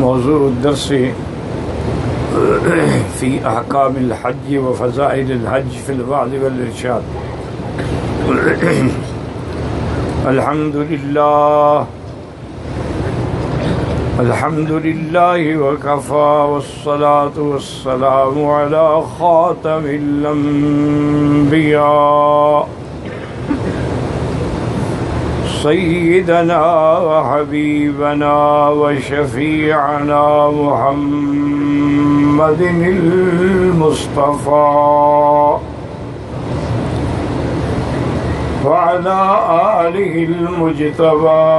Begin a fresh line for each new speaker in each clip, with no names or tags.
موضوع الدرس في أحكام الحج وفضائل الحج في الوعظ والإرشاد. الحمد لله وكفى، والصلاة والسلام على خاتم الأنبياء سيدنا وحبيبنا وشفيعنا محمد المصطفى وعلى آله المجتبى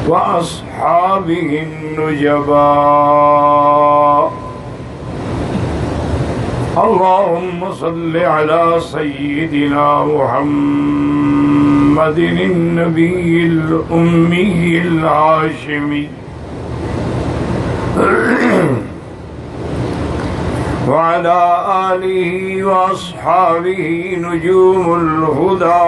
وأصحابه النجباء. اللهم صل على سيدنا محمد النبي الأمي الهاشمي وعلى آله وأصحابه نجوم الهدى.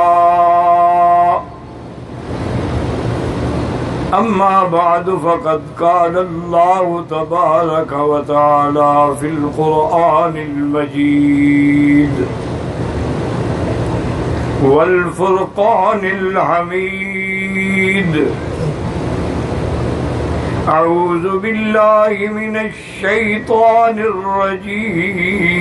أما بعد، فقد قال الله تبارك وتعالى في القرآن المجيد والفرقان الحميد: أعوذ بالله من الشيطان الرجيم،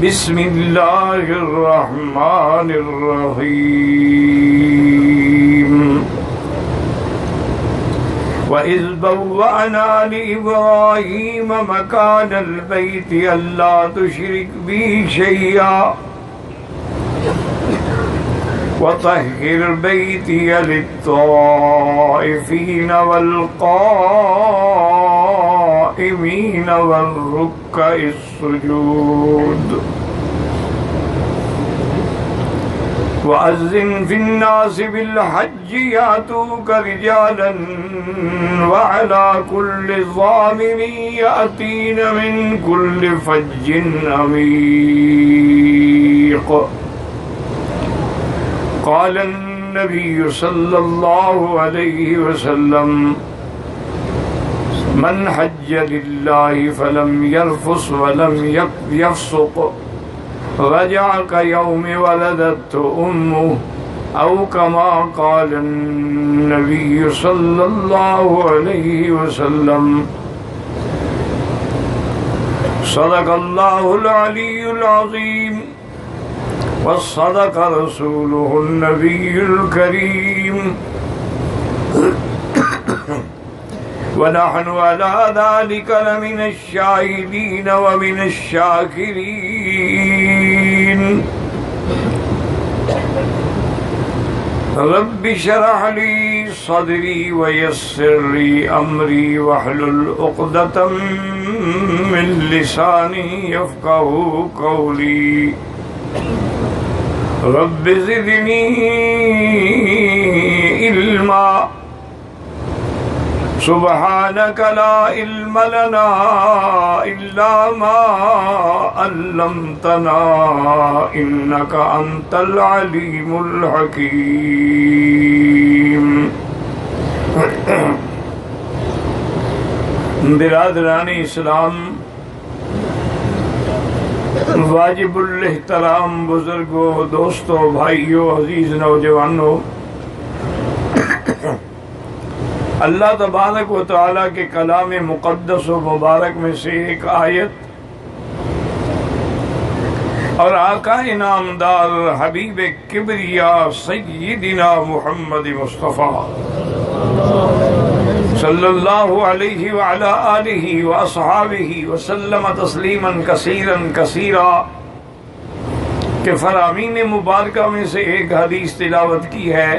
بسم الله الرحمن الرحيم. وَإِذْ بَوَّأْنَا لِإِبْرَاهِيمَ مَكَانَ الْبَيْتِ أَلَّا تُشْرِكْ بِي شَيْئًا وَطَهِّرْ بَيْتِيَ لِلطَّائِفِينَ وَالْقَائِمِينَ وَالرُّكَّعِ السُّجُودِ. وَأَذِّنْ فِي النَّاسِ بِالْحَجِّ يَأْتُوكَ رِجَالًا وَعَلَى كُلِّ ضَامِرٍ يَأْتِينَ مِنْ كُلِّ فَجٍّ عَمِيقٍ. قال النبي صلى الله عليه وسلم: من حج لله فلم يرفث ولم يفسق رجع كيوم ولدته أمه، أو كما قال النبي صلى الله عليه وسلم. صدق الله العلي العظيم، وصدق رسوله النبي الكريم، ونحن على ذلك لمن الشاهدين ومن الشاكرين. رب اشرح لي صدري ويسر لي أمري واحلل عقدة من لساني يفقهوا قولي. رب زدني علما، سبحانك لا علم لنا إلا ما علمتنا إنك أنت العليم الحكيم. برادران اسلام، واجب الاحترام بزرگوں، دوستوں، بھائیوں، عزیز نوجوانوں، اللہ تبارک و تعالیٰ کے کلام مقدس و مبارک میں سے ایک آیت اور آقا انعامدار حبیب کبریا سیدنا محمد مصطفیٰ صلی اللہ علیہ وعلا آلہ واصحابہ وسلم تسلیما کثیرا کثیرا کہ فرامین مبارکہ میں سے ایک حدیث تلاوت کی ہے.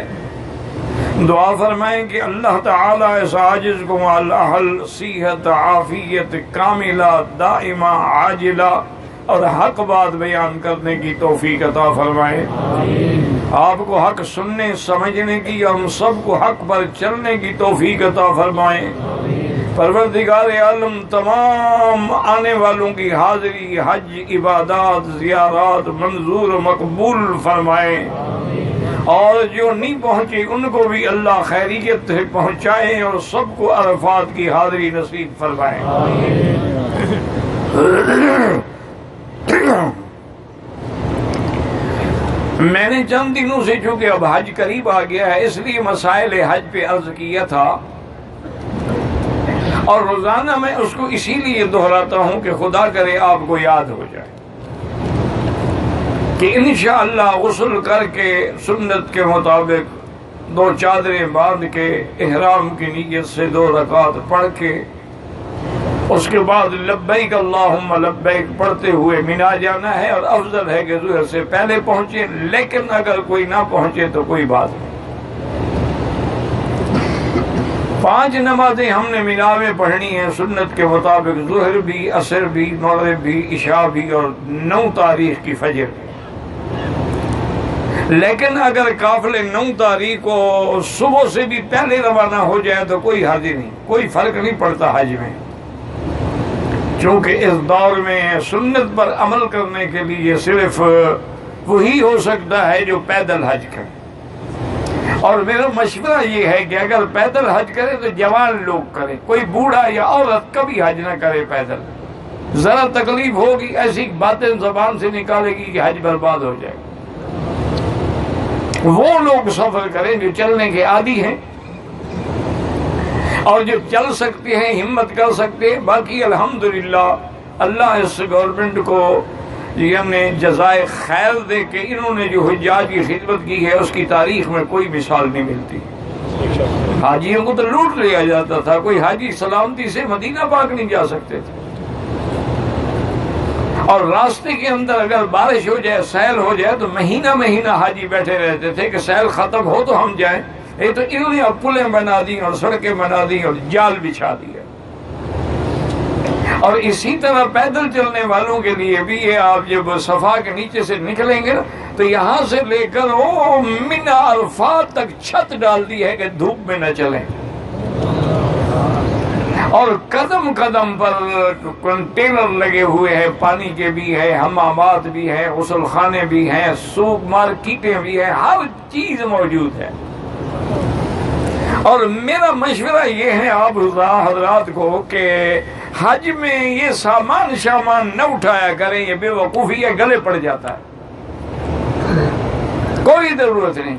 دعا فرمائیں کہ اللہ تعالیٰ اس عاجز کو الاحل صحت عافیت کاملہ دائمہ عاجلہ اور حق بات بیان کرنے کی توفیق عطا فرمائے. آپ کو حق سننے سمجھنے کی اور ہم سب کو حق پر چلنے کی توفیق عطا فرمائے. پروردگار عالم تمام آنے والوں کی حاضری، حج، عبادات، زیارات منظور و مقبول فرمائے. اور جو نہیں پہنچے ان کو بھی اللہ خیریت سے پہنچائے اور سب کو عرفات کی حاضری نصیب فرمائے. میں نے چند دنوں سے چونکہ اب حج قریب آ گیا ہے اس لیے مسائل حج پہ عرض کیا تھا، اور روزانہ میں اس کو اسی لیے دہراتا ہوں کہ خدا کرے آپ کو یاد ہو جائے کہ انشاءاللہ غسل کر کے سنت کے مطابق 2 چادریں باندھ کے احرام کی نیت سے 2 رکعت پڑھ کے اس کے بعد لبیک اللہم لبیک پڑھتے ہوئے مینا جانا ہے، اور افضل ہے کہ ظہر سے پہلے پہنچے، لیکن اگر کوئی نہ پہنچے تو کوئی بات نہیں. 5 نمازیں ہم نے مینا میں پڑھنی ہیں سنت کے مطابق، ظہر بھی، عصر بھی، مغرب بھی، عشاء بھی، اور 9 تاریخ کی فجر بھی. لیکن اگر قافلے 9 تاریخ کو صبح سے بھی پہلے روانہ ہو جائے تو کوئی حرج نہیں، کوئی فرق نہیں پڑتا حج میں، چونکہ اس دور میں سنت پر عمل کرنے کے لیے صرف وہی ہو سکتا ہے جو پیدل حج کرے. اور میرا مشورہ یہ ہے کہ اگر پیدل حج کرے تو جوان لوگ کریں، کوئی بوڑھا یا عورت کبھی حج نہ کرے پیدل، ذرا تکلیف ہوگی، ایسی باتیں زبان سے نکالے گی کہ حج برباد ہو جائے. وہ لوگ سفر کریں جو چلنے کے عادی ہیں اور جو چل سکتے ہیں، ہمت کر سکتے ہیں. باقی الحمدللہ اللہ اس گورنمنٹ کو نے جزائے خیر دے کہ انہوں نے جو حجاج کی خدمت کی ہے اس کی تاریخ میں کوئی مثال نہیں ملتی. حاجیوں کو تو لوٹ لیا جاتا تھا، کوئی حاجی سلامتی سے مدینہ پاک نہیں جا سکتے تھے، اور راستے کے اندر اگر بارش ہو جائے، سیل ہو جائے تو مہینہ مہینہ حاجی بیٹھے رہتے تھے کہ سیل ختم ہو تو ہم جائیں. یہ تو انہوں نے اب پلیں بنا دی اور سڑکیں بنا دی اور جال بچھا دیا. اور اسی طرح پیدل چلنے والوں کے لیے بھی یہ آپ جب صفا کے نیچے سے نکلیں گے نا تو یہاں سے لے کر منا عرفات تک چھت ڈال دی ہے کہ دھوپ میں نہ چلیں، اور قدم قدم پر کنٹینر لگے ہوئے ہیں، پانی کے بھی ہے، حمامات بھی ہیں، غسل خانے بھی ہیں، سوق مارکیٹیں بھی ہیں، ہر چیز موجود ہے. اور میرا مشورہ یہ ہے آپ حضرات کو کہ حج میں یہ سامان نہ اٹھایا کریں، یہ بے وقوفی ہے، گلے پڑ جاتا ہے، کوئی ضرورت نہیں.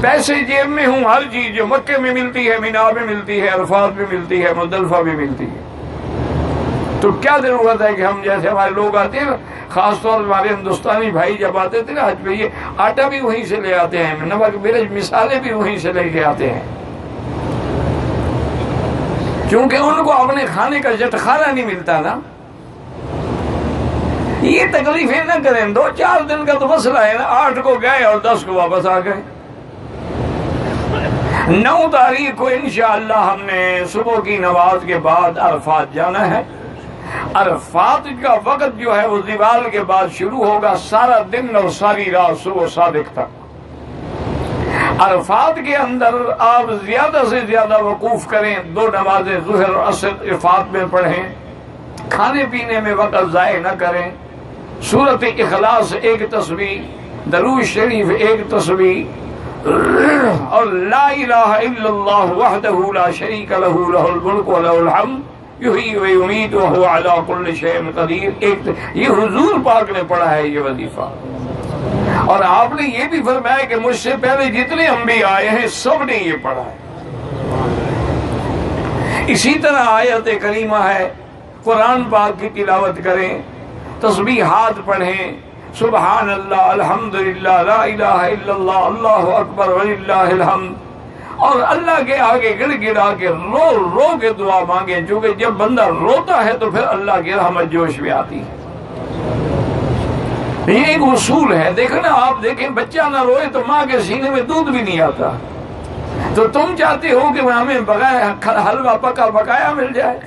پیسے جیب میں ہوں، ہر چیز جو مکے میں ملتی ہے، مینا میں ملتی ہے، عرفات میں ملتی ہے، مزدلفہ میں ملتی ہے، تو کیا ضرورت ہے کہ ہم جیسے ہمارے لوگ آتے ہیں، خاص طور پر ہمارے ہندوستانی بھائی جب آتے تھے نا حج پہ، یہ آٹا بھی وہیں سے لے آتے ہیں، نمک مرچ مسالے بھی وہیں سے لے کے آتے ہیں، کیونکہ ان کو اپنے کھانے کا جٹخانہ نہیں ملتا نا. یہ تکلیفیں نہ کریں، 2-4 دن کا تو مسئلہ ہے نا، 8 کو گئے اور 10 کو واپس آ گئے. 9 تاریخ کو انشاءاللہ ہم نے صبح کی نماز کے بعد عرفات جانا ہے. عرفات کا وقت جو ہے وہ زوال کے بعد شروع ہوگا، سارا دن اور ساری رات صبح صادق تک. عرفات کے اندر آپ زیادہ سے زیادہ وقوف کریں، 2 نمازیں ظہر اور عصر عرفات میں پڑھیں، کھانے پینے میں وقت ضائع نہ کریں. سورۃ اخلاص 1 تسبیح، درود شریف 1 تسبیح، اور لا الہ الا اللہ وحدہ لا شریک لہ لہ الملک ولہ الحمد یحیی و یمیت وہو علی کل شیء قدیر. یہ حضور پاک نے پڑھا ہے یہ وظیفہ، اور آپ نے یہ بھی فرمایا کہ مجھ سے پہلے جتنے انبیاء آئے ہیں سب نے یہ پڑھا ہے. اسی طرح آیت کریمہ ہے، قرآن پاک کی تلاوت کریں، تسبیحات پڑھیں، سبحان اللہ، الحمدللہ، لا الہ الا اللہ، اللہ اکبر وللہ الحمد، اور اللہ کے آگے گڑ گڑا کے رو رو کے دعا مانگیں، چونکہ جب بندہ روتا ہے تو پھر اللہ کی رحمت جوش میں آتی ہے. یہ ایک اصول ہے. دیکھیں نا، آپ دیکھیں بچہ نہ روئے تو ماں کے سینے میں دودھ بھی نہیں آتا، تو تم چاہتے ہو کہ ہمیں بغیر حلوہ پکا پکایا مل جائے.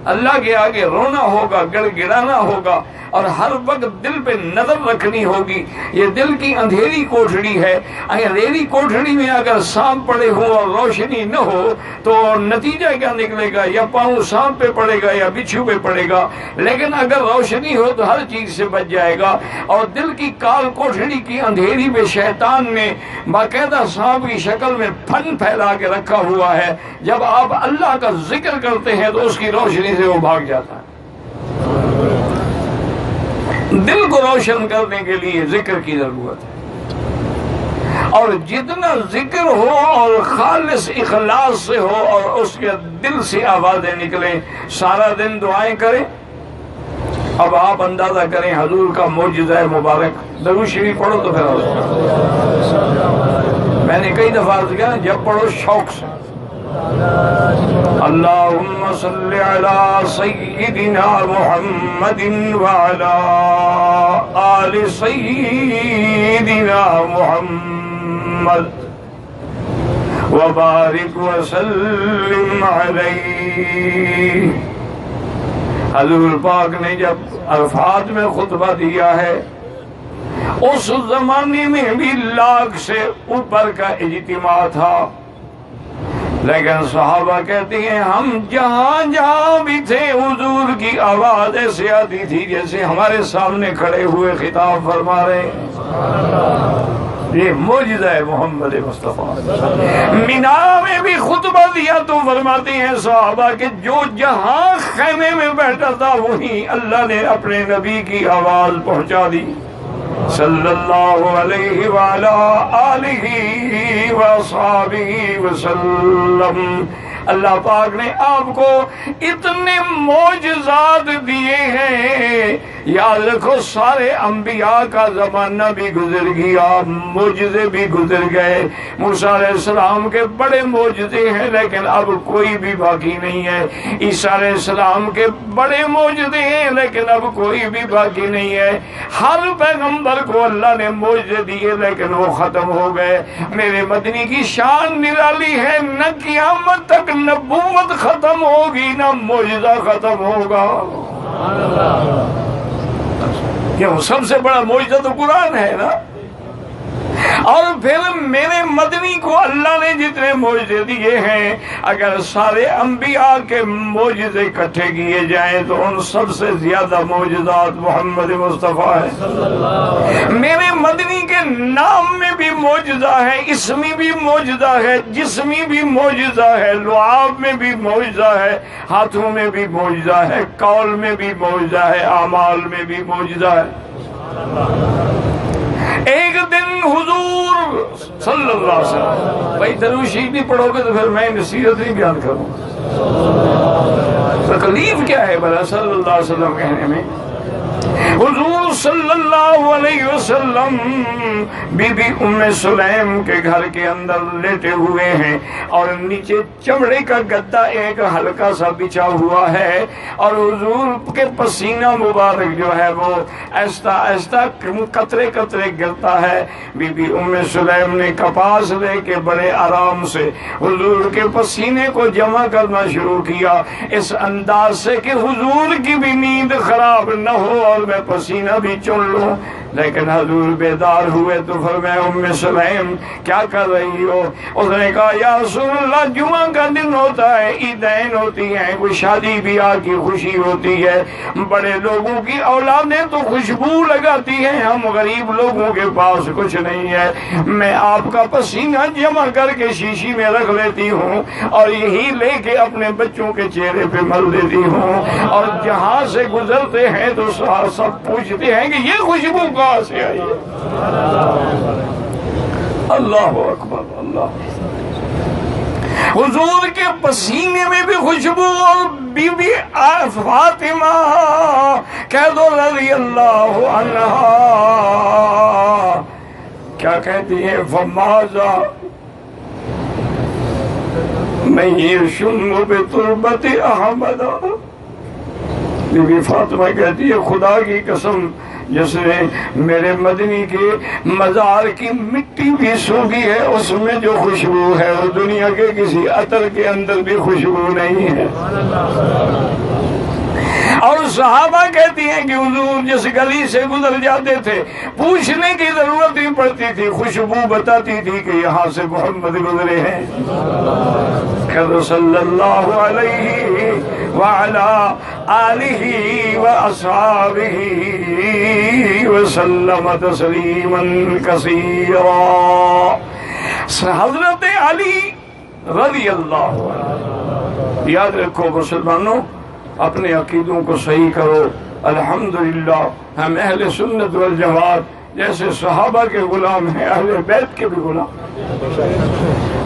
اللہ کے آگے رونا ہوگا، گڑ گڑانا ہوگا، اور ہر وقت دل پہ نظر رکھنی ہوگی۔ یہ دل کی اندھیری کوٹھڑی ہے، اندھیری کوٹھڑی میں اگر سانپ پڑے ہوں اور روشنی نہ ہو تو نتیجہ کیا نکلے گا؟ یا پاؤں سانپ پہ پڑے گا یا بچھو پہ پڑے گا، لیکن اگر روشنی ہو تو ہر چیز سے بچ جائے گا۔ اور دل کی کال کوٹھڑی کی اندھیری میں شیطان نے باقاعدہ سانپ کی شکل میں پھن پھیلا کے رکھا ہوا ہے، جب آپ اللہ کا ذکر کرتے ہیں تو اس کی روشنی سے وہ بھاگ جاتا ہے۔ دل کو روشن کرنے کے لیے ذکر کی ضرورت ہے، اور جتنا ذکر ہو اور خالص اخلاص سے ہو اور اس کے دل سے آوازیں نکلیں، سارا دن دعائیں کریں۔ اب آپ اندازہ کریں حضور کا معجزہ مبارک، درود شریف پڑھو تو پھر میں نے کئی دفعہ عرض کیا، جب پڑھو شوق سے، اللہم صلی علی سیدنا محمد وعلی آل سیدنا محمد وبارک وسلم علیہ۔ حضور پاک نے جب عرفات میں خطبہ دیا ہے، اس زمانے میں بھی 1 لاکھ سے اوپر کا اجتماع تھا، لیکن صحابہ کہتے ہیں ہم جہاں جہاں بھی تھے حضور کی آواز ایسے آتی تھی جیسے ہمارے سامنے کھڑے ہوئے خطاب فرما رہے ہیں۔ یہ معجزہ ہے محمد مصطفیٰ۔ مینا میں بھی خطبہ دیا تو فرماتے ہیں صحابہ کہ جو جہاں خیمے میں بیٹھا تھا وہیں اللہ نے اپنے نبی کی آواز پہنچا دی، صلی اللہ علیہ وعلا آلہ وصحبہ وسلم۔ اللہ پاک نے آپ کو اتنے معجزات دیے ہیں، یاد رکھو سارے انبیاء کا زمانہ بھی گزر گیا، معجزے بھی گزر گئے۔ موسیٰ علیہ السلام کے بڑے معجزے ہیں لیکن اب کوئی بھی باقی نہیں ہے، عیسیٰ علیہ السلام کے بڑے معجزے ہیں لیکن اب کوئی بھی باقی نہیں ہے۔ ہر پیغمبر کو اللہ نے معجزے دیے لیکن وہ ختم ہو گئے۔ میرے مدنی کی شان نرالی ہے، نہ قیامت تک نبوت ختم ہوگی نہ معجزہ ختم ہوگا۔ کیوں؟ سب سے بڑا معجزہ تو قرآن ہے نا۔ اور پھر میرے مدنی کو اللہ نے جتنے معجزے دیے ہیں، اگر سارے انبیاء کے معجزے اکٹھے کیے جائیں تو ان سب سے زیادہ معجزات محمد مصطفیٰ ہے۔ میرے مدنی کے نام میں بھی معجزہ ہے، اسمی بھی معجزہ ہے، جسمی بھی معجزہ ہے، لعاب میں بھی معجزہ ہے، ہاتھوں میں بھی معجزہ ہے، قول میں بھی معجزہ ہے، اعمال میں بھی معجزہ ہے۔ ایک دن حضور صلی اللہ علیہ وسلم، بھائی درود شریف نہیں پڑھو گے تو پھر میں نصیحت نہیں بیان کروں، تکلیف کیا ہے بھلا صلی اللہ علیہ وسلم کہنے میں؟ حضور صلی اللہ علیہ وسلم بی بی ام سلیم کے گھر کے اندر لیٹے ہوئے ہیں اور نیچے چمڑے کا گدا ایک ہلکا سا بچھا ہوا ہے، اور حضور کے پسینہ مبارک جو ہے وہ ایسا ایسا قطرے قطرے گرتا ہے۔ بی بی ام سلیم نے کپاس لے کے بڑے آرام سے حضور کے پسینے کو جمع کرنا شروع کیا، اس انداز سے کہ حضور کی بھی نیند خراب نہ ہو اور میں پسینہ بھی چن لوں۔ لیکن حضور بیدار ہوئے تو فرمایا ام سلیم کیا کر رہی ہو؟ اس نے کہا یا رسول اللہ جمعہ کا دن ہوتا ہے، عیدین ہوتی ہیں، کوئی شادی بیاہ کی خوشی ہوتی ہے، بڑے لوگوں کی اولادیں تو خوشبو لگاتی ہیں، ہم غریب لوگوں کے پاس کچھ نہیں ہے، میں آپ کا پسینہ جمع کر کے شیشی میں رکھ لیتی ہوں اور یہی لے کے اپنے بچوں کے چہرے پہ مل دیتی ہوں، اور جہاں سے گزرتے ہیں تو سب پوچھتے ہیں کہ یہ خوشبو کہاں سے آئی ہے؟ اللہ اکبر اللہ۔ حضور کے پسینے میں بھی خوشبو، اور بی بی فاطمہ کہہ دو رضی اللہ عنہا کیا کہتی ہیں؟ فماذا من یشم بتربت احمد۔ بی بی فاطمہ کہتی ہے خدا کی قسم جس نے میرے مدنی کے مزار کی مٹی بھی سوکھی ہے، اس میں جو خوشبو ہے وہ دنیا کے کسی عطر کے اندر بھی خوشبو نہیں ہے۔ اور صحابہ کہتی ہیں کہ حضور جس گلی سے گزر جاتے تھے پوچھنے کی ضرورت نہیں پڑتی تھی، خوشبو بتاتی تھی کہ یہاں سے محمد گزرے ہیں۔ کہ صلی اللہ علیہ وعلا آلہ واصحابہ وسلم تسلیما کثیرا۔ حضرت علی رضی اللہ عنہ، یاد رکھو مسلمانوں، اپنے عقیدوں کو صحیح کرو۔ الحمدللہ ہم اہل سنت والجماعت جیسے صحابہ کے غلام ہیں، اہل بیت کے بھی غلام،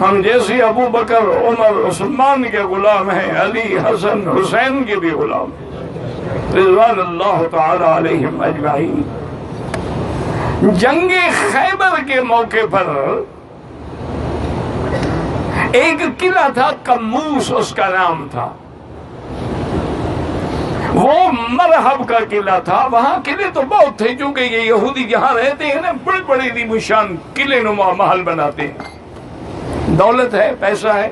ہم جیسے ابو بکر عمر عثمان کے غلام ہیں، علی حسن حسین کے بھی غلام رضوان اللہ تعالی علیہم اجمعین۔ جنگ خیبر کے موقع پر ایک قلعہ تھا، کموس اس کا نام تھا، وہ مرحب کا قلعہ تھا۔ وہاں قلعے تو بہت تھے، چونکہ یہ یہودی جہاں رہتے ہیں نا بڑے بڑے عظیم قلعے نما محل بناتے ہیں، دولت ہے، پیسہ ہے۔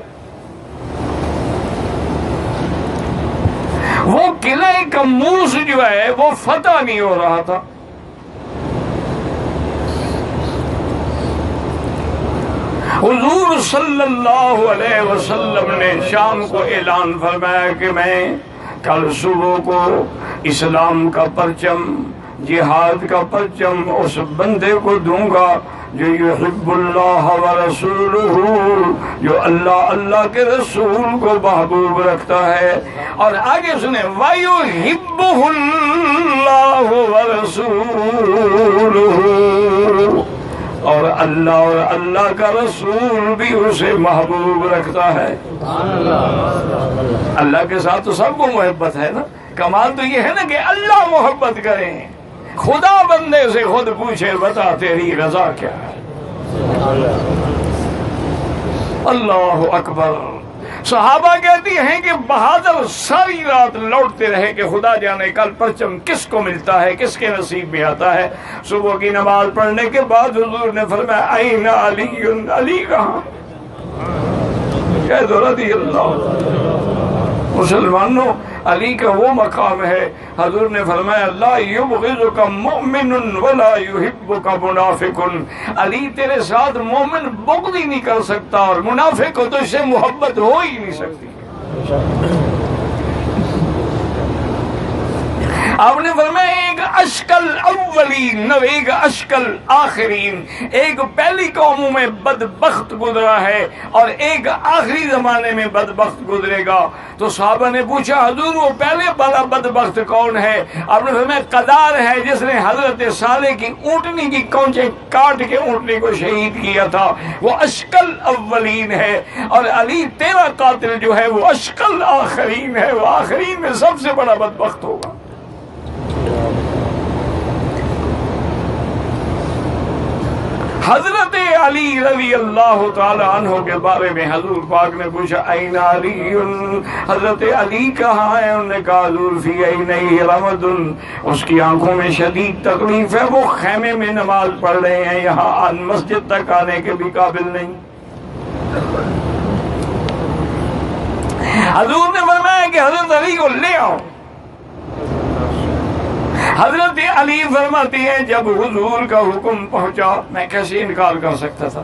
وہ قلعہ کموس جو ہے وہ فتح نہیں ہو رہا تھا۔ حضور صلی اللہ علیہ وسلم نے شام کو اعلان فرمایا کہ میں کل صبح کو اسلام کا پرچم، جہاد کا پرچم اس بندے کو دوں گا جو یحب اللہ ورسولہ، جو اللہ کے رسول کو محبوب رکھتا ہے۔ اور آگے سنیں، وَيُحِبُّهُ اللَّهُ وَرَسُولُهُ، اور اللہ کا رسول بھی اسے محبوب رکھتا ہے۔ اللہ کے ساتھ تو سب کو محبت ہے نا، کمال تو یہ ہے نا کہ اللہ محبت کریں۔ خدا بندے سے خود پوچھے بتا تیری رضا کیا ہے۔ اللہ اکبر۔ صحابہ کہتی ہیں کہ بہادر ساری رات لوٹتے رہے کہ خدا جانے کل پرچم کس کو ملتا ہے، کس کے نصیب میں آتا ہے۔ صبح کی نماز پڑھنے کے بعد حضور نے فرمایا این علی، علی کہاں؟ کہہ دو رضی اللہ۔ مسلمانوں، علی کا وہ مقام ہے، حضور نے فرمایا لا یبغضک مؤمن ولا یحبک منافق، علی تیرے ساتھ مومن بغض ہی نہیں کر سکتا اور منافق کو تو اس سے محبت ہو ہی نہیں سکتی۔ آپ نے فرمایا ایک اشکل اولین نو ایک اشکل آخرین، ایک پہلی قوموں میں بدبخت گزرا ہے اور ایک آخری زمانے میں بدبخت گزرے گا۔ تو صحابہ نے پوچھا حضور وہ پہلے والا بدبخت کون ہے؟ آپ نے فرمایا قدار ہے جس نے حضرت صالح کی اونٹنی کی کونچے کاٹ کے اونٹنی کو شہید کیا تھا، وہ اشکل اولین ہے۔ اور علی تیرا قاتل جو ہے وہ اشکل آخرین ہے، وہ آخرین میں سب سے بڑا بدبخت ہوگا۔ حضرت علی رضی اللہ تعالی عنہ کے بارے میں حضور پاک نے پوچھا این علی، حضرت علی کہاں ہے؟ انہوں نے کہا حضور فی عینیہ رمد، اس کی آنکھوں میں شدید تکلیف ہے، وہ خیمے میں نماز پڑھ رہے ہیں، یہاں مسجد تک آنے کے بھی قابل نہیں۔ حضور نے فرمایا کہ حضرت علی کو لے آؤ۔ حضرت علی فرماتی ہیں جب حضور کا حکم پہنچا میں کیسے انکار کر سکتا تھا،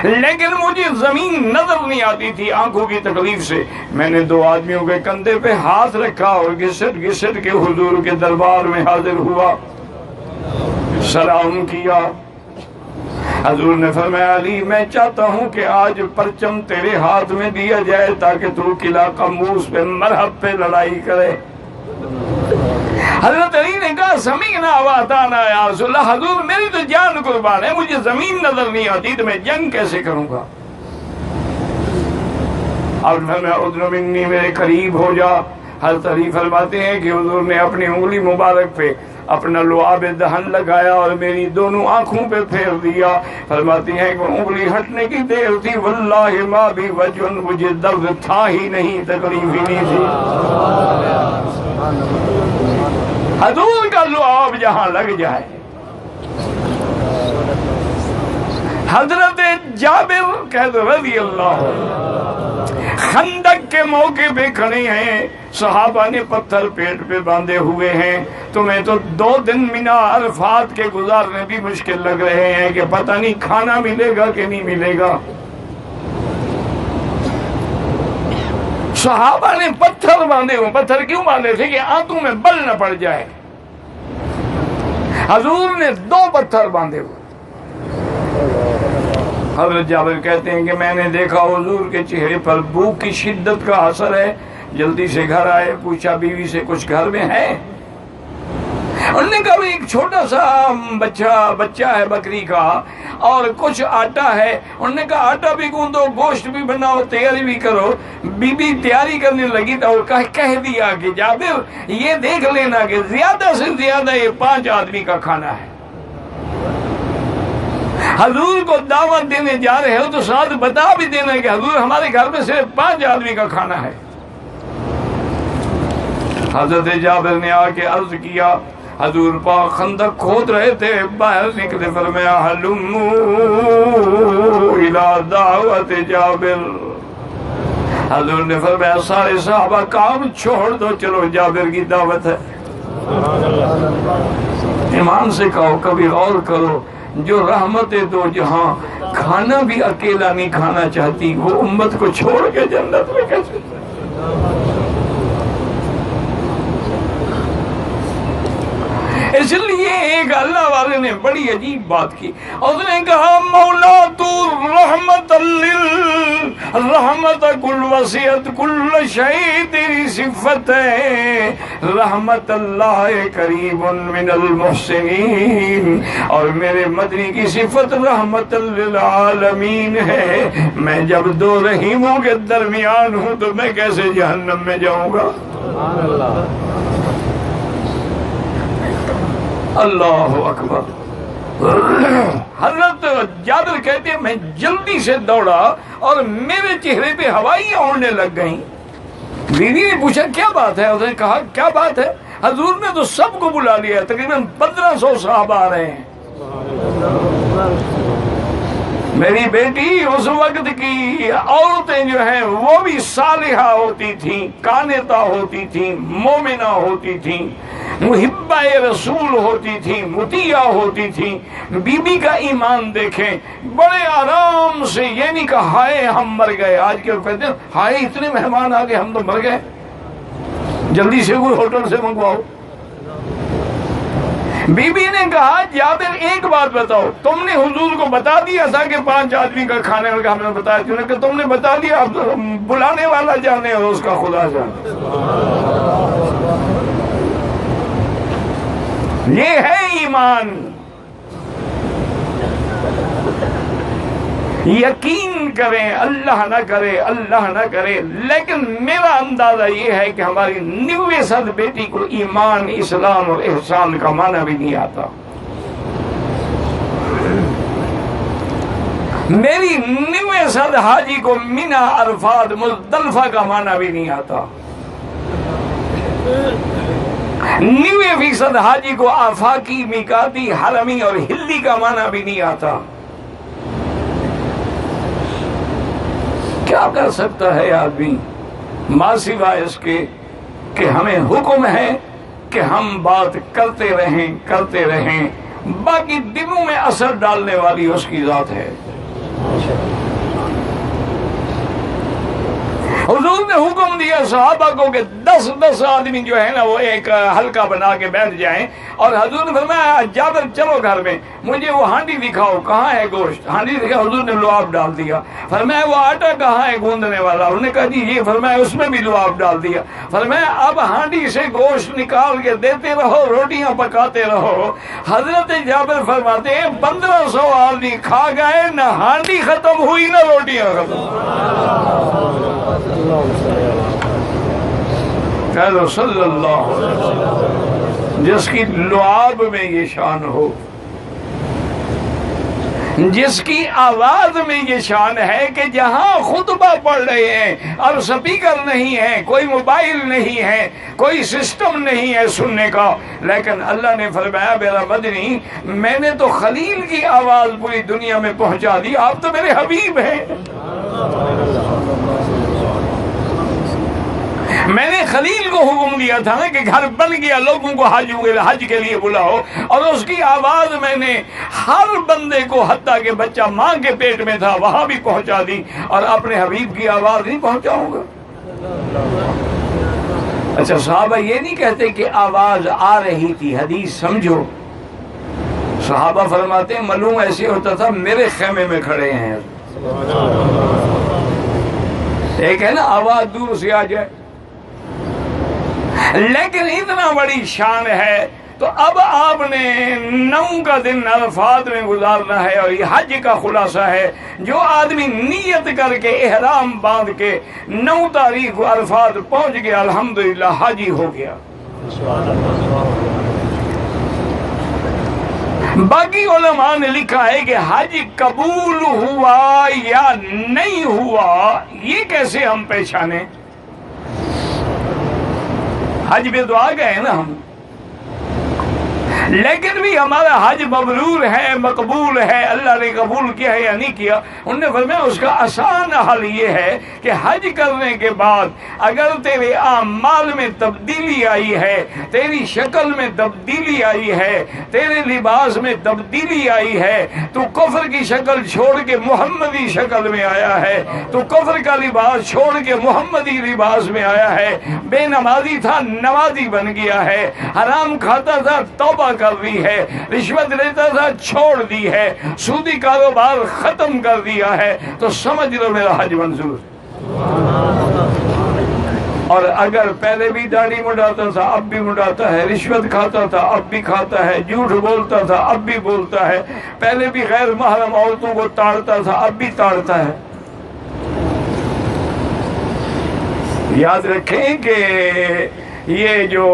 لیکن مجھے زمین نظر نہیں آتی تھی آنکھوں کی تکلیف سے۔ میں نے دو آدمیوں کے کندھے پہ ہاتھ رکھا اور گھسٹ گھسٹ کے حضور کے دربار میں حاضر ہوا، سلام کیا۔ حضور نے فرمایا علی میں چاہتا ہوں کہ آج پرچم تیرے ہاتھ میں دیا جائے تاکہ تو قلعہ کموس پہ مرحب پہ لڑائی کرے۔ حضرت علی نے کہا سمیعنا واطعنا یا رسول اللہ، حضور میری تو جان قربان ہے، مجھے زمین نظر نہیں آتی تو میں جنگ کیسے کروں گا؟ اب میں ادنو منی میرے قریب ہو جا۔ حضرت علی فرماتے ہیں کہ حضور نے اپنی انگلی مبارک پہ اپنا لعاب دہن لگایا اور میری دونوں آنکھوں پہ پھیر دیا۔ فرماتی ہیں کہ انگلی ہٹنے کی دیر تھی، واللہ ما بھی وجہ، مجھے درد تھا ہی نہیں، تکلیف ہی نہیں تھی۔ حضور کا لعاب جہاں لگ جائے۔ حضرت جابر کہہ دو رضی اللہ عنہ، خندق جنگ کے موقع پہ کھڑے ہیں، صحابہ نے پتھر پیٹ پہ باندھے ہوئے ہیں، تمہیں تو 2 دن مینا عرفات کے گزارنے بھی مشکل لگ رہے ہیں کہ پتہ نہیں کھانا ملے گا کہ نہیں ملے گا۔ صحابہ نے پتھر باندھے ہوئے، پتھر کیوں باندھے تھے؟ کہ آنتوں میں بل نہ پڑ جائے۔ حضور نے 2 پتھر باندھے ہوئے۔ حضرت جابر کہتے ہیں کہ میں نے دیکھا حضور کے چہرے پر بھوک کی شدت کا اثر ہے، جلدی سے گھر آئے، پوچھا بیوی سے کچھ گھر میں ہے؟ انہوں نے کہا ایک چھوٹا سا بچہ ہے بکری کا اور کچھ آٹا ہے۔ انہوں نے کہا آٹا بھی گوندو، گوشت بھی بناؤ، تیاری بھی کرو۔ بی بی تیاری کرنے لگی تو کہہ دیا کہ جابر یہ دیکھ لینا کہ زیادہ سے زیادہ یہ 5 آدمی کا کھانا ہے۔ حضور کو دعوت دینے جا رہے ہو تو ساتھ بتا بھی دینا کہ حضور ہمارے گھر میں صرف 5 آدمی کا کھانا ہے۔ حضرت جابر نے آ کے عرض کیا، حضور پاک خندق کھود رہے تھے، باہر نکلے، فرمایا حلموا الی دعوت جابر۔ حضور نے فرمایا سارے صحابہ کام چھوڑ دو، چلو جابر کی دعوت ہے۔ ایمان سے کہو، کبھی غور کرو، جو رحمت دو جہاں کھانا بھی اکیلا نہیں کھانا چاہتی، وہ امت کو چھوڑ کے جنت میں کیسے؟ اس لیے ایک اللہ والے نے بڑی عجیب بات کی، اس نے کہا مولا تو رحمت کل وسعت کل شیء، تیری صفت ہے رحمت اللہ قریب من المحسنین، اور میرے مدنی کی صفت رحمت للعالمین ہے۔ میں جب 2 رحیموں کے درمیان ہوں تو میں کیسے جہنم میں جاؤں گا؟ اللہ اکبر۔ حضرت جابر کہتے ہیں میں جلدی سے دوڑا اور میرے چہرے پہ ہوائیاں اڑنے لگ گئیں۔ بیوی نے پوچھا کیا بات ہے؟ اس نے کہا کیا بات ہے؟ حضور نے تو سب کو بلا لیا، تقریباً 1500 صحابہ آ رہے ہیں۔ میری بیٹی اس وقت کی عورتیں جو ہیں وہ بھی صالحہ ہوتی تھیں، قانتہ ہوتی تھیں، مومنہ ہوتی تھیں، محبہ رسول ہوتی تھی، مطیعہ ہوتی تھی۔ بی بی کا ایمان دیکھیں، بڑے آرام سے، یہ نہیں کہا ہائے ہم مر گئے۔ آج کے کہتے ہیں ہائے اتنے مہمان آ گئے ہم تو مر گئے، جلدی سے کوئی ہوٹل سے منگواؤ۔ بی بی نے کہا جابر ایک بات بتاؤ، تم نے حضور کو بتا دیا تھا کہ 5 آدمی کا کھانے کا ہم نے بتایا تھا کہ تم نے بتا دیا، اب بلانے والا جانے اور اس کا خدا جانے۔ یہ ہے ایمان۔ یقین کریں، اللہ نہ کرے، اللہ نہ کرے، لیکن میرا اندازہ یہ ہے کہ ہماری 90% بیٹی کو ایمان، اسلام اور احسان کا معنی بھی نہیں آتا۔ میری 90% حاجی کو منی، عرفات، مزدلفہ کا معنی بھی نہیں آتا۔ 90% حاجی کو آفاقی، میقاتی، حرمی اور ہلی کا معنی بھی نہیں آتا۔ کیا کر سکتا ہے آدمی ماں سوائے اس کے کہ ہمیں حکم ہے کہ ہم بات کرتے رہیں، باقی دلوں میں اثر ڈالنے والی اس کی ذات ہے۔ حضور نے حکم دیا صحابہ کو کہ 10 آدمی جو ہے نا وہ ایک حلقہ بنا کے بیٹھ جائیں، اور حضور نے فرمایا جابر چلو گھر میں، مجھے وہ ہانڈی دکھاؤ، کہاں ہے گوشت؟ ہانڈی دکھا، حضور نے لعاب ڈال دیا۔ فرمایا وہ آٹا کہاں ہے گوندنے والا؟ انہوں نے کہا جی یہ، فرمایا اس میں بھی لعاب ڈال دیا۔ فرمایا اب ہانڈی سے گوشت نکال کے دیتے رہو، روٹیاں پکاتے رہو۔ حضرت جابر فرماتے ہیں 1500 آدمی کھا گئے، نہ ہانڈی ختم ہوئی نہ روٹیاں ختم۔ کہہ صلی اللہ علیہ وسلم، جس کی لعاب میں یہ شان ہو، جس کی آواز میں یہ شان ہے کہ جہاں خطبہ پڑھ رہے ہیں اب سپیکر نہیں ہے، کوئی موبائل نہیں ہے، کوئی سسٹم نہیں ہے سننے کا، لیکن اللہ نے فرمایا میرا مدنی میں نے تو خلیل کی آواز پوری دنیا میں پہنچا دی، آپ تو میرے حبیب ہیں۔ میں نے خلیل کو حکم دیا تھا نا کہ گھر بن گیا، لوگوں کو حج کے لیے بلاؤ، اور اس کی آواز میں نے ہر بندے کو، حتیٰ کہ بچہ ماں کے پیٹ میں تھا وہاں بھی پہنچا دی، اور اپنے حبیب کی آواز نہیں پہنچاؤں گا؟ اچھا صحابہ یہ نہیں کہتے کہ آواز آ رہی تھی، حدیث سمجھو۔ صحابہ فرماتے ہیں معلوم ایسے ہوتا تھا میرے خیمے میں کھڑے ہیں، ایک ہے نا آواز دور سے آ جائے، لیکن اتنا بڑی شان ہے تو اب آپ نے 9 کا دن عرفات میں گزارنا ہے، اور یہ حج کا خلاصہ ہے، جو آدمی نیت کر کے احرام باندھ کے 9 تاریخ کو عرفات پہنچ گیا الحمدللہ حاجی ہو گیا۔ باقی علماء نے لکھا ہے کہ حج قبول ہوا یا نہیں ہوا یہ کیسے ہم پہچانے؟ حج میں تو آ گئے نا ہم، لیکن بھی ہمارا حج مبرور ہے، مقبول ہے، اللہ نے قبول کیا ہے یا نہیں کیا؟ انہوں نے فرمایا اس کا آسان حل یہ ہے کہ حج کرنے کے بعد اگر تیرے اعمال میں تبدیلی آئی ہے، تیری شکل میں تبدیلی آئی ہے، تیرے لباس میں تبدیلی آئی ہے، تو کفر کی شکل چھوڑ کے محمدی شکل میں آیا ہے، تو کفر کا لباس چھوڑ کے محمدی لباس میں آیا ہے، بے نمازی تھا نمازی بن گیا ہے، حرام کھاتا تھا توبہ کر دی ہے، رشوت لیتا تھا چھوڑ دی ہے، سودی کاروبار ختم کر دیا ہے، تو سمجھ لو میرا حج منظور۔ اور اگر پہلے بھی داڑھی مڈاتا تھا اب بھی مڈاتا ہے، رشوت کھاتا تھا اب بھی کھاتا ہے، جھوٹ بولتا تھا اب بھی بولتا ہے، پہلے بھی غیر محرم عورتوں کو تاڑتا تھا اب بھی تاڑتا ہے، یاد رکھیں کہ یہ جو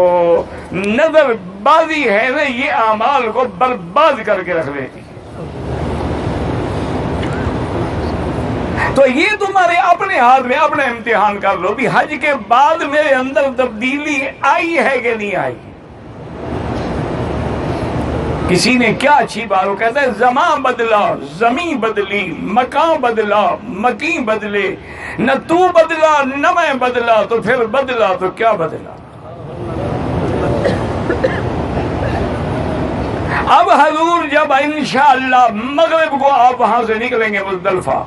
نظر بازی ہے نا یہ اعمال کو برباد کر کے رکھ دیتی۔ تو یہ تمہارے اپنے ہاتھ میں، اپنا امتحان کر لو بھی حج کے بعد میرے اندر تبدیلی آئی ہے کہ نہیں آئی۔ کسی نے کیا اچھی بات، وہ کہتا ہے زمان بدلا زمین بدلی، مکان بدلا مکین بدلے، نہ تو بدلا نہ میں بدلا تو پھر بدلا تو کیا بدلا۔ اب حضور جب انشاءاللہ مغرب کو آپ وہاں سے نکلیں گے مزدلفہ،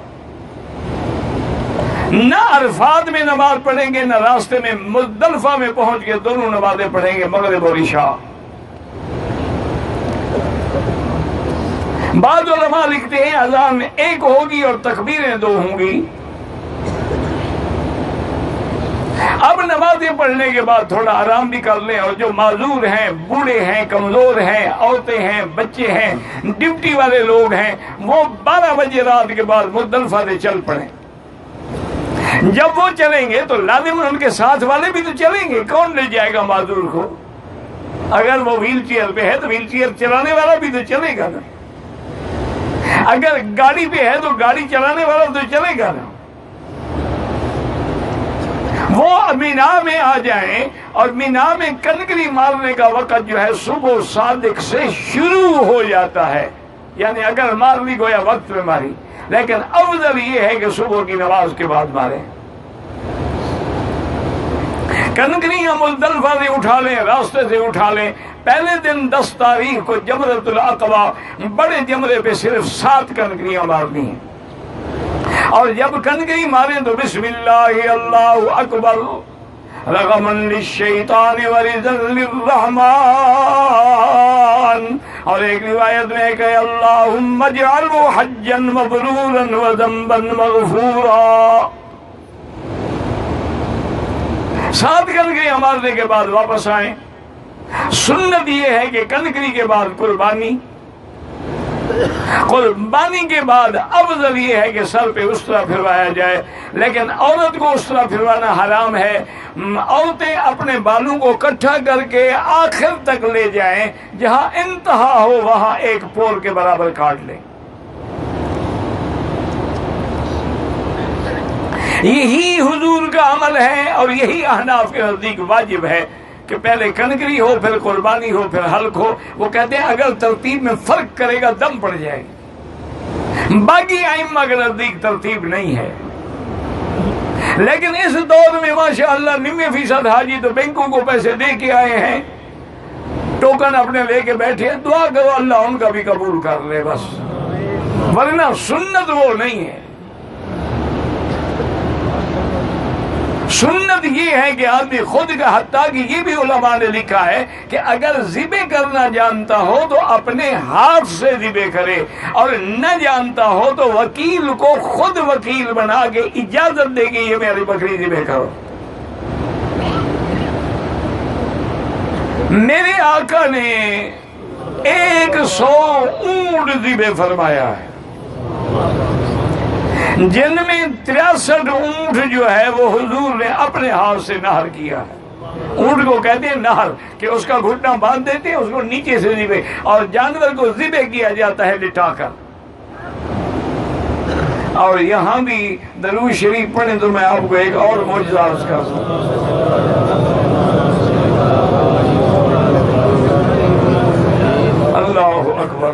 نہ عرفات میں نماز پڑھیں گے نہ راستے میں، مزدلفہ میں پہنچ کے دونوں نمازیں پڑھیں گے مغرب اور عشاء۔ بعض علماء لکھتے ہیں اذان ایک ہوگی اور تکبیریں 2 ہوں گی۔ اب نمازیں پڑھنے کے بعد تھوڑا آرام بھی کر لیں، اور جو معذور ہیں، بوڑھے ہیں، کمزور ہیں، عورتیں ہیں، بچے ہیں، ڈیوٹی والے لوگ ہیں، وہ 12 بجے رات کے بعد مزدلفہ سے چل پڑیں۔ جب وہ چلیں گے تو لازم ان کے ساتھ والے بھی تو چلیں گے، کون لے جائے گا معذور کو؟ اگر وہ ویل چیئر پہ ہے تو ویل چیئر چلانے والا بھی تو چلے گا نا، اگر گاڑی پہ ہے تو گاڑی چلانے والا تو چلے گا نا۔ وہ مینا میں آ جائیں، اور مینا میں کنکری مارنے کا وقت جو ہے صبح صادق سے شروع ہو جاتا ہے، یعنی اگر مار لی گویا وقت میں ماری، لیکن افضل یہ ہے کہ صبح کی نماز کے بعد ماریں۔ کنکریاں مزدلفہ سے اٹھا لیں، راستے سے اٹھا لیں۔ پہلے دن 10 تاریخ کو جمرۃ العقبہ، بڑے جمرے پہ صرف 7 کنکریاں مارنی ہیں، اور جب کنکری ماریں تو بسم اللہ اللہ اکبر رغما للشیطان ورضا للرحمن، اور ایک روایت میں کہ اللہم اجعلہ حجا مبرورا وذنبا مغفورا۔ 7 کنکریاں مارنے کے بعد واپس آئیں۔ سنت یہ ہے کہ کنکری کے بعد قربانی، قربانی کے بعد افضل یہ ہے کہ سر پہ اس طرح پھروایا جائے، لیکن عورت کو اس طرح پھروانا حرام ہے۔ عورتیں اپنے بالوں کو اکٹھا کر کے آخر تک لے جائیں، جہاں انتہا ہو وہاں ایک پور کے برابر کاٹ لیں۔ یہی حضور کا عمل ہے، اور یہی احناف کے نزدیک واجب ہے کہ پہلے کنکری ہو پھر قربانی ہو پھر حلق ہو۔ وہ کہتے ہیں اگر ترتیب میں فرق کرے گا دم پڑ جائے گا۔ باقی ائمہ کے نزدیک ترتیب نہیں ہے، لیکن اس دور میں ماشاءاللہ 90% حاجی تو بینکوں کو پیسے دے کے آئے ہیں، ٹوکن اپنے لے کے بیٹھے ہیں، دعا کرو اللہ ان کا بھی قبول کر لے بس، ورنہ سنت وہ نہیں ہے۔ سنت یہ ہے کہ آدمی خود کا، حتیٰ کہ یہ بھی علماء نے لکھا ہے کہ اگر ذبح کرنا جانتا ہو تو اپنے ہاتھ سے ذبح کرے، اور نہ جانتا ہو تو وکیل کو خود وکیل بنا کے اجازت دے کہ یہ میری بکری ذبح کرو۔ میرے آقا نے 100 اونٹ ذبح فرمایا ہے، جن میں 63 اونٹ جو ہے وہ حضور نے اپنے ہاتھ سے نہر کیا ہے۔ اونٹ کو کہتے ہیں نہر، کہ اس کا گھٹنا باندھ دیتے ہیں، اس کو نیچے سے ذبح، اور جانور کو ذبح کیا جاتا ہے لٹا کر۔ اور یہاں بھی درود شریف پڑھیں تو میں آپ کو ایک اور معجزہ عرض کر سکتا ہوں۔ اللہ اکبر۔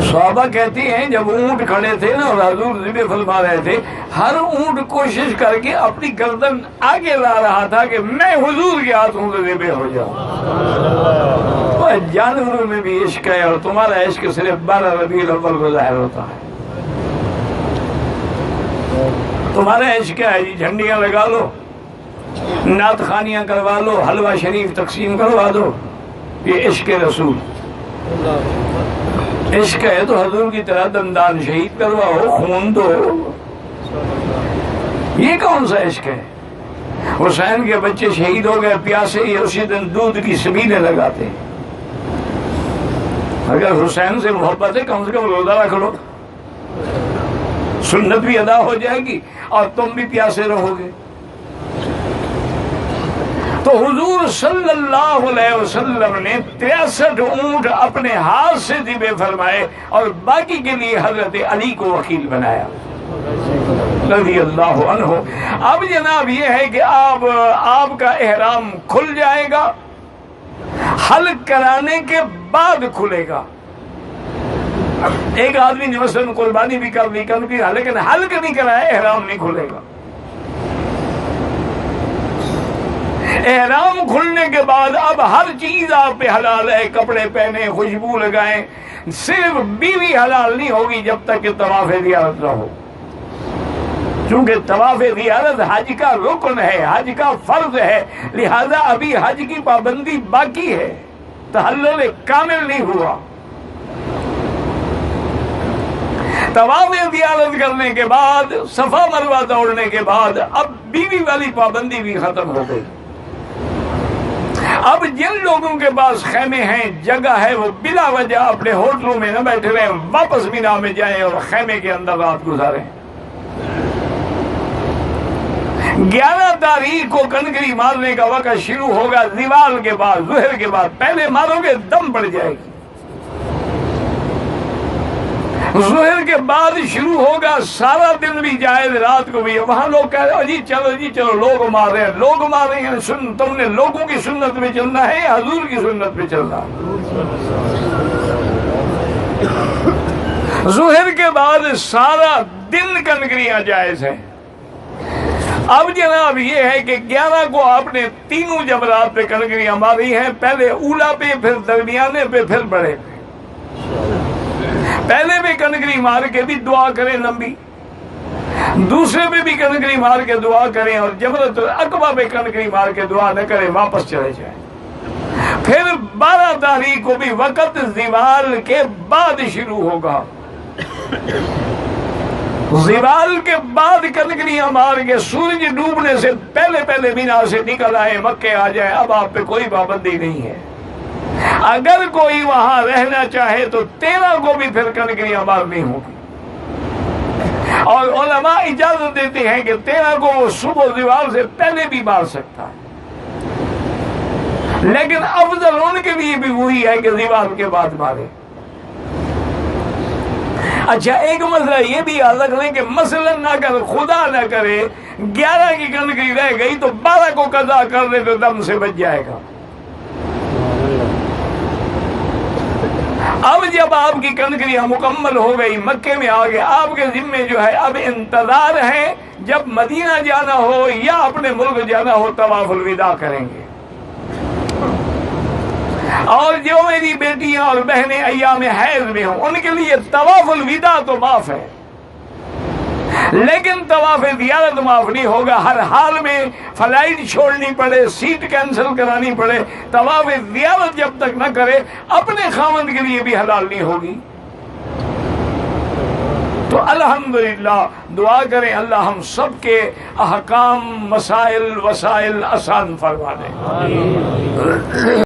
صحابہ کہتے ہیں جب اونٹ کھڑے تھے نا اور حضور ذبح فرما رہے تھے، ہر اونٹ کوشش کر کے اپنی گردن آگے لا رہا تھا کہ میں حضور کے ہاتھوں سے ذبح ہو جاؤں۔ جانوروں میں بھی عشق ہے، اور تمہارا عشق صرف 12 ربیع الاول کو ظاہر ہوتا ہے۔ تمہارا عشق کیا ہے جی؟ جھنڈیاں لگا لو، نعت خوانیاں کروا لو، حلوہ شریف تقسیم کروا دو، یہ عشق رسول۔ عشق ہے تو حضور کی طرح دندان شہید کرواؤ، خون دو۔ یہ کون سا عشق ہے؟ حسین کے بچے شہید ہو گئے پیاسے ہی، اسی دن دودھ کی سبیلیں لگاتے ہیں۔ اگر حسین سے محبت ہے کم سے کم روزہ رکھ لو، سنت بھی ادا ہو جائے گی اور تم بھی پیاسے رہو گے۔ تو حضور صلی اللہ علیہ وسلم نے 63 اونٹ اپنے ہاتھ سے ذبح فرمائے، اور باقی کے لیے حضرت علی کو وکیل بنایا رضی اللہ عنہ۔ اب جناب یہ ہے کہ آپ کا احرام کھل جائے گا، حلق کرانے کے بعد کھلے گا۔ ایک آدمی نے مثلا قربانی بھی کر لی لیکن حلق نہیں کرایا، احرام نہیں کھلے گا۔ احرام کھلنے کے بعد اب ہر چیز آپ پہ حلال ہے، کپڑے پہنے، خوشبو لگائیں، صرف بیوی حلال نہیں ہوگی جب تک کہ طواف زیارت نہ ہو، چونکہ طواف زیارت حج کا رکن ہے، حج کا فرض ہے، لہذا ابھی حج کی پابندی باقی ہے، تحلل کامل نہیں ہوا۔ طواف زیارت کرنے کے بعد، صفا مروہ دوڑنے کے بعد اب بیوی والی پابندی بھی ختم ہو گئی۔ اب جن لوگوں کے پاس خیمے ہیں، جگہ ہے، وہ بلا وجہ اپنے ہوٹلوں میں نہ بیٹھے رہیں، واپس مینا میں جائیں اور خیمے کے اندر رات گزاریں۔ 11 تاریخ کو کنکری مارنے کا وقت شروع ہوگا، زوال کے بعد، ظہر کے بعد، پہلے مارو گے دم پڑ جائے گی۔ ظہر کے بعد شروع ہوگا، سارا دن بھی جائز، رات کو بھی۔ وہاں لوگ کہہ رہے ہیں جی چلو لوگ مار رہے ہیں، لوگ مار رہے ہیں، سن تم نے لوگوں کی سنت پہ چلنا ہے یا حضور کی سنت پہ چلنا ہے؟ ظہر کے بعد سارا دن کنکریاں جائز ہیں۔ اب جناب یہ ہے کہ 11 کو آپ نے تینوں جمرات پہ کنکریاں ماری ہیں، پہلے اولا پہ، پھر درمیانے پہ، پھر بڑے پہ۔ پہلے بھی کنکری مار کے بھی دعا کریں لمبی، دوسرے پہ بھی کنکری مار کے دعا کریں، اور جمرۃ العقبہ پہ کنکری مار کے دعا نہ کریں، واپس چلے جائیں۔ پھر 12 تاریخ کو بھی وقت زوال کے بعد شروع ہوگا، زوال کے بعد کنکریاں مار کے سورج ڈوبنے سے پہلے مینا سے نکل آئے، مکے آ جائیں، اب آپ پہ کوئی پابندی نہیں ہے۔ اگر کوئی وہاں رہنا چاہے تو 13 کو بھی پھر کنکریاں مارنی ہوگی، اور علماء اجازت دیتے ہیں کہ 13 کو وہ صبح زوال سے پہلے بھی مار سکتا ہے، لیکن افضل ان کے لیے بھی وہی ہے کہ زوال کے بعد مارے۔ اچھا، ایک مسئلہ یہ بھی یاد رکھ لیں کہ مثلا اگر خدا نہ کرے 11 کی کنکری رہ گئی تو 12 کو قضا کر لے تو دم سے بچ جائے گا۔ اب جب آپ کی کنکریاں مکمل ہو گئی، مکے میں آ گئے، آپ کے ذمے جو ہے اب انتظار ہے جب مدینہ جانا ہو یا اپنے ملک جانا ہو طواف الوداع کریں گے۔ اور جو میری بیٹیاں اور بہنیں ایام حیض میں ہوں ان کے لیے طواف الوداع تو معاف ہے، لیکن طواف زیارت معاف نہیں ہوگا۔ ہر حال میں فلائٹ چھوڑنی پڑے، سیٹ کینسل کرانی پڑے، طواف زیارت جب تک نہ کرے اپنے خاوند کے لیے بھی حلال نہیں ہوگی۔ تو الحمدللہ دعا کریں اللہ ہم سب کے احکام، مسائل، وسائل آسان فرما دے۔